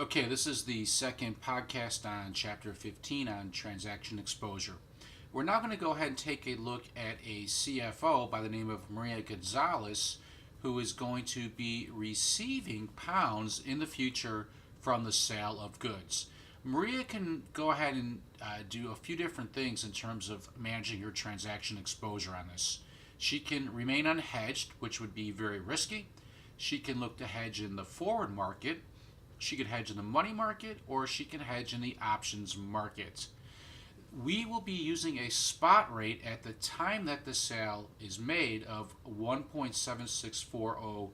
Okay, this is the second podcast on Chapter 15 on transaction exposure. We're now going to go ahead and take a look at a CFO by the name of Maria Gonzalez, who is going to be receiving pounds in the future from the sale of goods. Maria can go ahead and do a few different things in terms of managing her transaction exposure on this. She can remain unhedged, which would be very risky. She can look to hedge in the forward market. She could hedge in the money market, or she can hedge in the options market. We will be using a spot rate at the time that the sale is made of $1.7640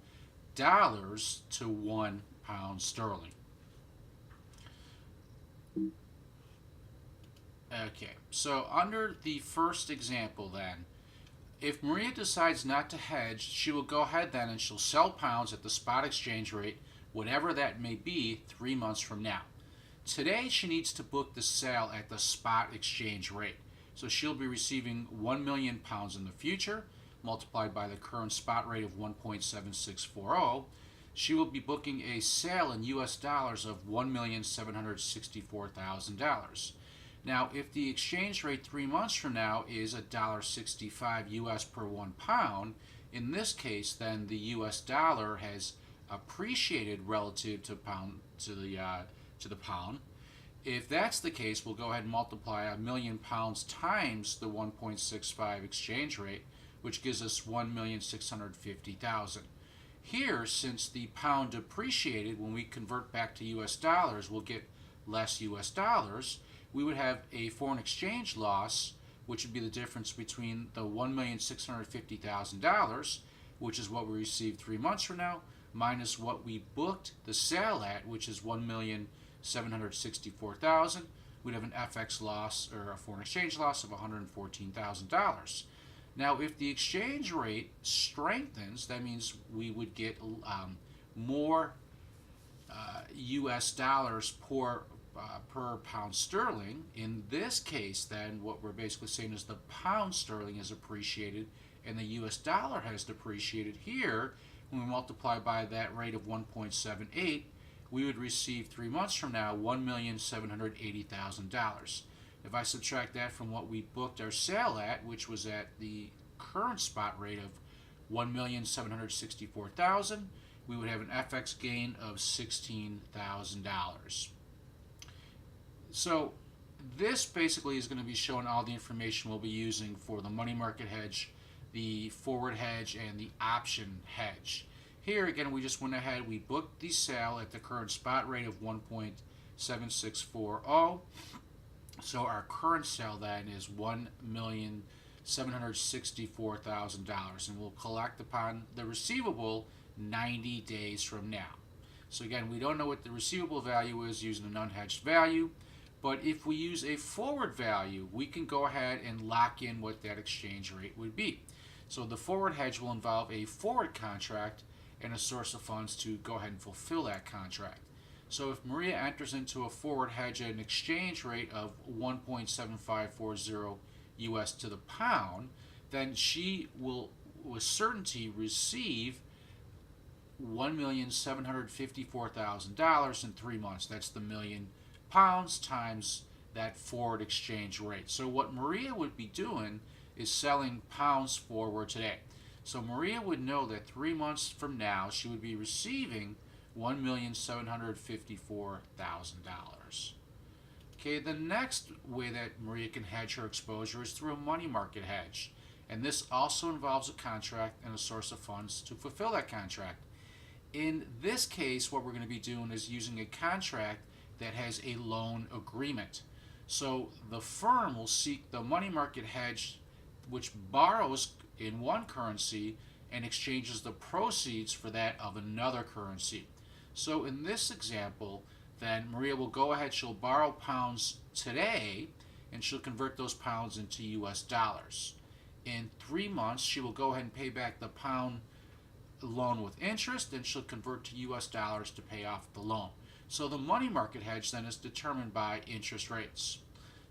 to £1 sterling. Okay, so under the first example then, if Maria decides not to hedge, she will go ahead then and she'll sell pounds at the spot exchange rate, whatever that may be, 3 months from now. Today, she needs to book the sale at the spot exchange rate. So she'll be receiving 1 million pounds in the future, multiplied by the current spot rate of 1.7640. She will be booking a sale in US dollars of $1,764,000. Now, if the exchange rate 3 months from now is $1.65 US per 1 pound, in this case, then the US dollar has appreciated relative to the pound. If that's the case, we'll go ahead and multiply 1 million pounds times the 1.65 exchange rate, which gives us 1,650,000. Here, since the pound depreciated, when we convert back to US dollars, we'll get less US dollars. We would have a foreign exchange loss, which would be the difference between the $1,650,000, which is what we received 3 months from now, minus what we booked the sale at, which is $1,764,000. We'd have an FX loss, or a foreign exchange loss, of $114,000. Now, if the exchange rate strengthens, that means we would get more US dollars per pound sterling. In this case, then, what we're basically saying is the pound sterling is appreciated and the US dollar has depreciated. Here, when we multiply by that rate of 1.78, we would receive 3 months from now $1,780,000. If I subtract that from what we booked our sale at, which was at the current spot rate of $1,764,000, we would have an FX gain of $16,000. So this basically is going to be showing all the information we'll be using for the money market hedge, the forward hedge, and the option hedge. Here again, we just went ahead, we booked the sale at the current spot rate of 1.7640. So our current sale then is $1,764,000, and we'll collect upon the receivable 90 days from now. So again, we don't know what the receivable value is using an unhedged value, but if we use a forward value, we can go ahead and lock in what that exchange rate would be. So the forward hedge will involve a forward contract and a source of funds to go ahead and fulfill that contract. So if Maria enters into a forward hedge at an exchange rate of 1.7540 US to the pound, then she will with certainty receive $1,754,000 in 3 months. That's the million pounds times that forward exchange rate. So what Maria would be doing is selling pounds forward today. So Maria would know that 3 months from now she would be receiving $1,754,000. Okay, the next way that Maria can hedge her exposure is through a money market hedge. And this also involves a contract and a source of funds to fulfill that contract. In this case, what we're going to be doing is using a contract that has a loan agreement. So the firm will seek the money market hedge, which borrows in one currency and exchanges the proceeds for that of another currency. So in this example, then Maria will go ahead, she'll borrow pounds today, and she'll convert those pounds into US dollars. In 3 months, she will go ahead and pay back the pound loan with interest, and she'll convert to US dollars to pay off the loan. So the money market hedge then is determined by interest rates.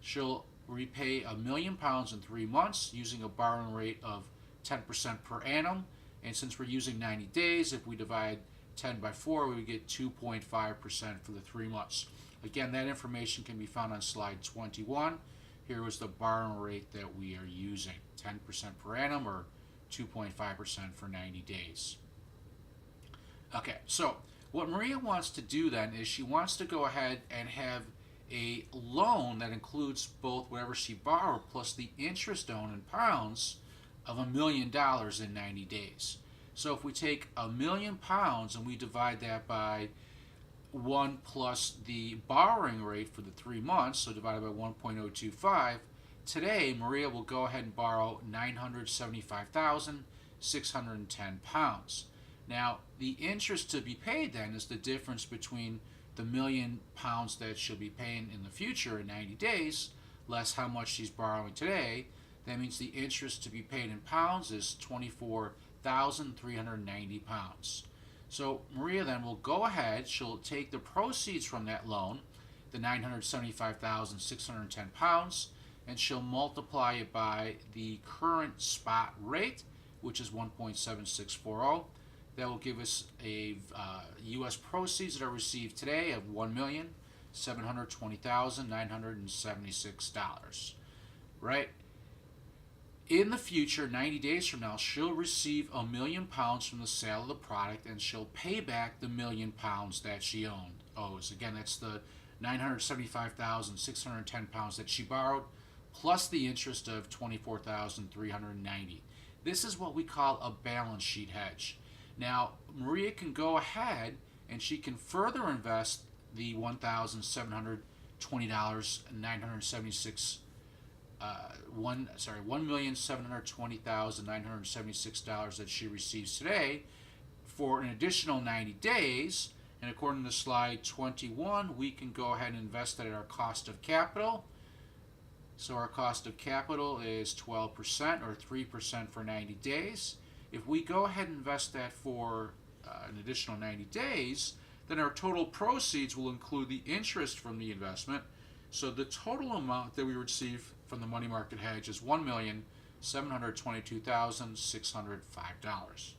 She'll repay £1 million in 3 months using a borrowing rate of 10% per annum. And since we're using 90 days, if we divide 10 by 4, we would get 2.5% for the 3 months. Again, that information can be found on slide 21. Here was the borrowing rate that we are using, 10% per annum or 2.5% for 90 days. Okay, so what Maria wants to do then is she wants to go ahead and have a loan that includes both whatever she borrowed plus the interest owed in pounds of $1 million in 90 days. So if we take £1,000,000 and we divide that by 1 plus the borrowing rate for the 3 months, so divided by 1.025, today Maria will go ahead and borrow £975,610. Now, the interest to be paid then is the difference between the £1,000,000 that she'll be paying in the future in 90 days, less how much she's borrowing today. That means the interest to be paid in pounds is £24,390. So Maria then will go ahead, she'll take the proceeds from that loan, the £975,610, and she'll multiply it by the current spot rate, which is 1.7640. That will give us a U.S. proceeds that are received today of $1,720,976. Right? In the future, 90 days from now, she'll receive £1,000,000 from the sale of the product, and she'll pay back the £1,000,000 that she owes. Again, that's the £975,610 that she borrowed, plus the interest of $24,390. This is what we call a balance sheet hedge. Now, Maria can go ahead and she can further invest the $1,720,976 $1,720,976 that she receives today for an additional 90 days. And according to slide 21, we can go ahead and invest that at our cost of capital. So our cost of capital is 12% or 3% for 90 days. If we go ahead and invest that for an additional 90 days, then our total proceeds will include the interest from the investment. So the total amount that we receive from the money market hedge is $1,722,605.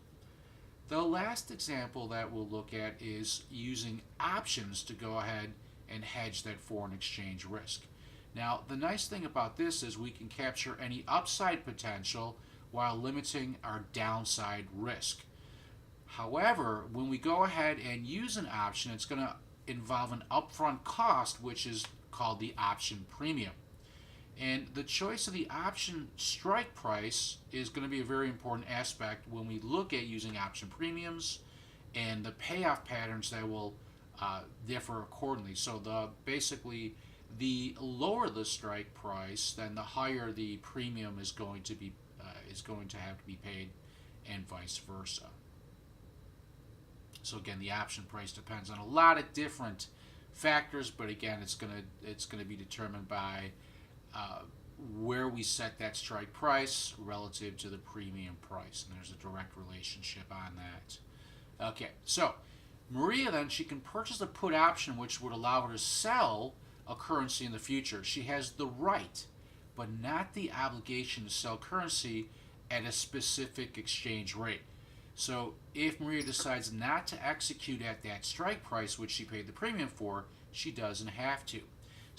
The last example that we'll look at is using options to go ahead and hedge that foreign exchange risk. Now, the nice thing about this is we can capture any upside potential while limiting our downside risk. However, when we go ahead and use an option, it's going to involve an upfront cost, which is called the option premium. And the choice of the option strike price is going to be a very important aspect when we look at using option premiums, and the payoff patterns that will differ accordingly. So basically, the lower the strike price, then the higher the premium is going to have to be paid, and vice versa. So again, the option price depends on a lot of different factors, but again, it's going to be determined by where we set that strike price relative to the premium price, and there's a direct relationship on that. Okay, so Maria then, she can purchase a put option which would allow her to sell a currency in the future. She has the right, but not the obligation to sell currency at a specific exchange rate. So if Maria decides not to execute at that strike price, which she paid the premium for, she doesn't have to.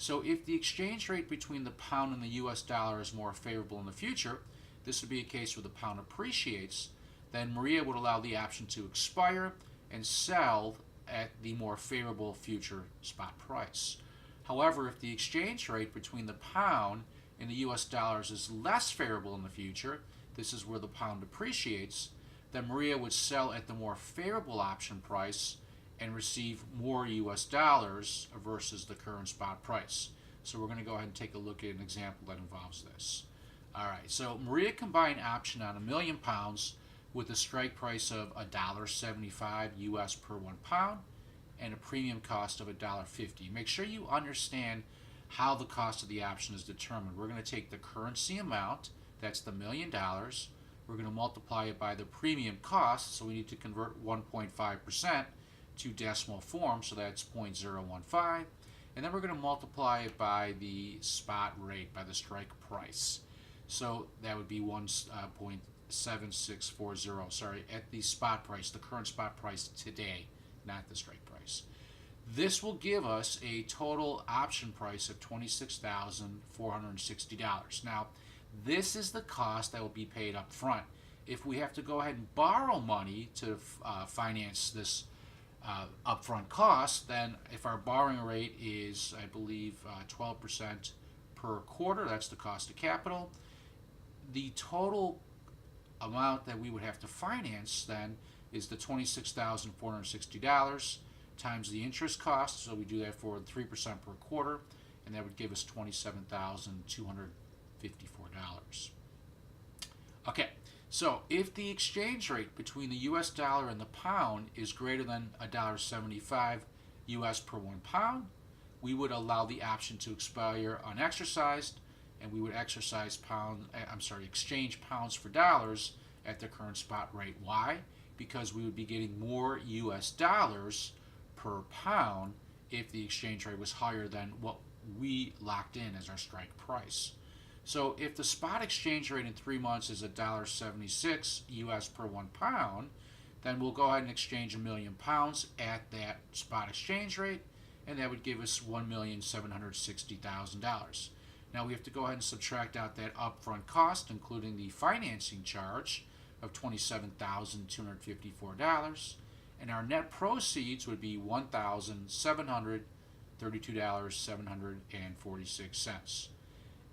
So if the exchange rate between the pound and the US dollar is more favorable in the future, this would be a case where the pound appreciates, then Maria would allow the option to expire and sell at the more favorable future spot price. However, if the exchange rate between the pound and the US dollars is less favorable in the future, this is where the pound appreciates, then Maria would sell at the more favorable option price and receive more US dollars versus the current spot price. So we're going to go ahead and take a look at an example that involves this. Alright, so Maria can buy an option on £1,000,000 with a strike price of $1.75 US per 1 pound and a premium cost of $1.50. Make sure you understand how the cost of the option is determined. We're going to take the currency amount, that's the $1,000,000, we're going to multiply it by the premium cost, so we need to convert 1.5% to decimal form, so that's 0.015, and then we're going to multiply it by the spot rate, by the strike price. So that would be 0.7640. Sorry, at the spot price, the current spot price today, not the strike price. This will give us a total option price of $26,460. Now, this is the cost that will be paid up front. If we have to go ahead and borrow money to finance this upfront cost, then if our borrowing rate is, I believe, 12% per quarter, that's the cost of capital, the total amount that we would have to finance then is the $26,460 times the interest cost. So we do that for 3% per quarter, and that would give us $27,254. Okay, so if the exchange rate between the US dollar and the pound is greater than $1.75 US per 1 pound, we would allow the option to expire unexercised, and we would exchange pounds for dollars at the current spot rate. Why? Because we would be getting more US dollars per pound if the exchange rate was higher than what we locked in as our strike price. So if the spot exchange rate in 3 months is $1.76 US per 1 pound, then we'll go ahead and exchange 1,000,000 pounds at that spot exchange rate, and that would give us $1,760,000. Now we have to go ahead and subtract out that upfront cost, including the financing charge of $27,254, and our net proceeds would be $1,732.746.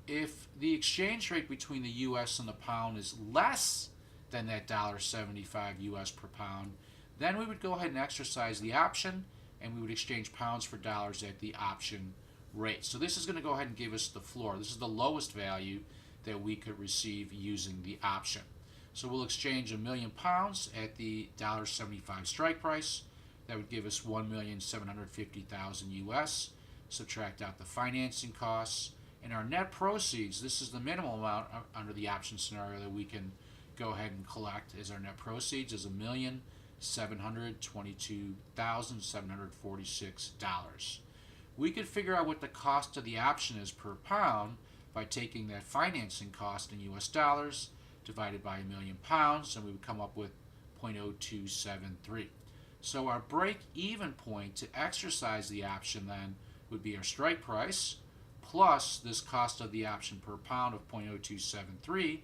If the exchange rate between the US and the pound is less than that $1.75 US per pound, then we would go ahead and exercise the option, and we would exchange pounds for dollars at the option rate. So this is going to go ahead and give us the floor. This is the lowest value that we could receive using the option. So we'll exchange 1,000,000 pounds at the $1.75 strike price. That would give us $1,750,000 US. Subtract out the financing costs, and our net proceeds, this is the minimal amount under the option scenario that we can go ahead and collect as our net proceeds, is $1,722,746. We could figure out what the cost of the option is per pound by taking that financing cost in US dollars divided by 1,000,000 pounds, and we would come up with 0.0273. So our break-even point to exercise the option then would be our strike price plus this cost of the option per pound of 0.0273.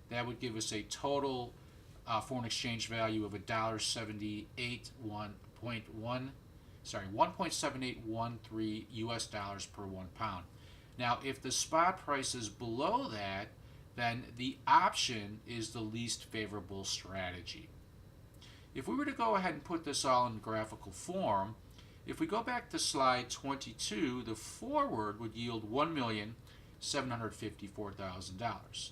That would give us a total foreign exchange value of $1.7813 US dollars per 1 pound. Now, if the spot price is below that, then the option is the least favorable strategy. If we were to go ahead and put this all in graphical form, if we go back to slide 22, the forward would yield $1,754,000.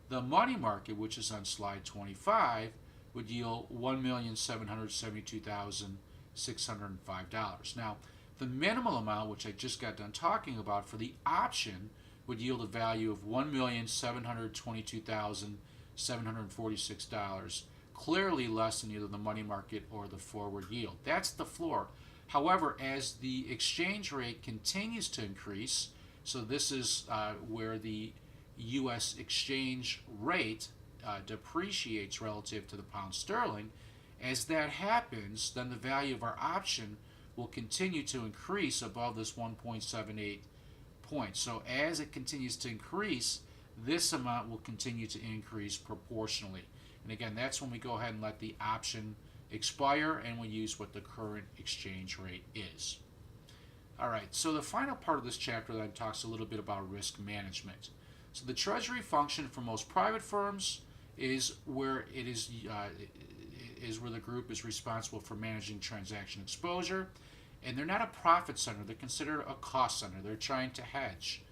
The money market, which is on slide 25, would yield $1,772,605. Now, the minimal amount, which I just got done talking about for the option, would yield a value of $1,722,746, clearly less than either the money market or the forward yield. That's the floor. However, as the exchange rate continues to increase, so this is where the U.S. exchange rate depreciates relative to the pound sterling, as that happens, then the value of our option will continue to increase above this 1.78 points. So as it continues to increase, this amount will continue to increase proportionally. And again, that's when we go ahead and let the option expire and we use what the current exchange rate is. All right, so the final part of this chapter then talks a little bit about risk management. So the treasury function for most private firms is where it is where the group is responsible for managing transaction exposure, and they're not a profit center. They're considered a cost center. They're trying to hedge.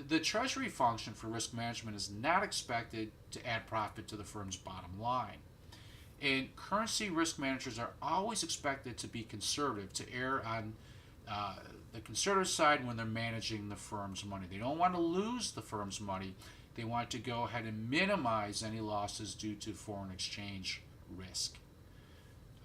The treasury function for risk management is not expected to add profit to the firm's bottom line. And currency risk managers are always expected to be conservative, to err on the conservative side when they're managing the firm's money. They don't want to lose the firm's money. They want to go ahead and minimize any losses due to foreign exchange risk.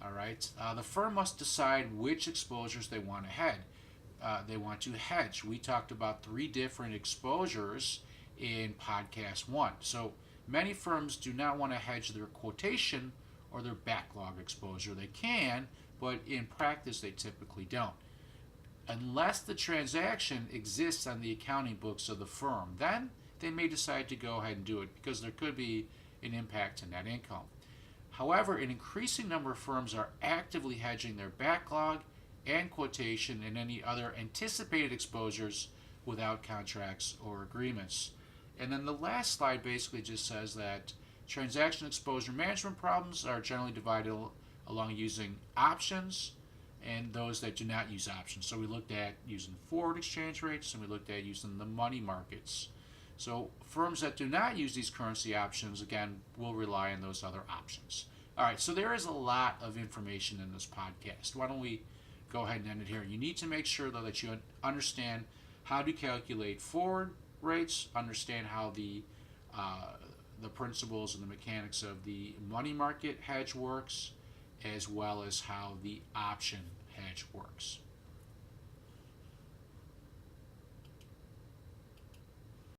All right. The firm must decide which exposures they want to hedge. We talked about 3 different exposures in podcast 1. So Many firms do not want to hedge their quotation or their backlog exposure. They can, but in practice they typically don't. Unless the transaction exists on the accounting books of the firm, then they may decide to go ahead and do it because there could be an impact to net income. However, an increasing number of firms are actively hedging their backlog and quotation and any other anticipated exposures without contracts or agreements. And then the last slide basically just says that transaction exposure management problems are generally divided along using options and those that do not use options. So we looked at using forward exchange rates and we looked at using the money markets. So firms that do not use these currency options, again, will rely on those other options. All right, so there is a lot of information in this podcast. Why don't we go ahead and end it here? You need to make sure, though, that you understand how to calculate forward rates, understand how the principles and the mechanics of the money market hedge works, as well as how the option hedge works.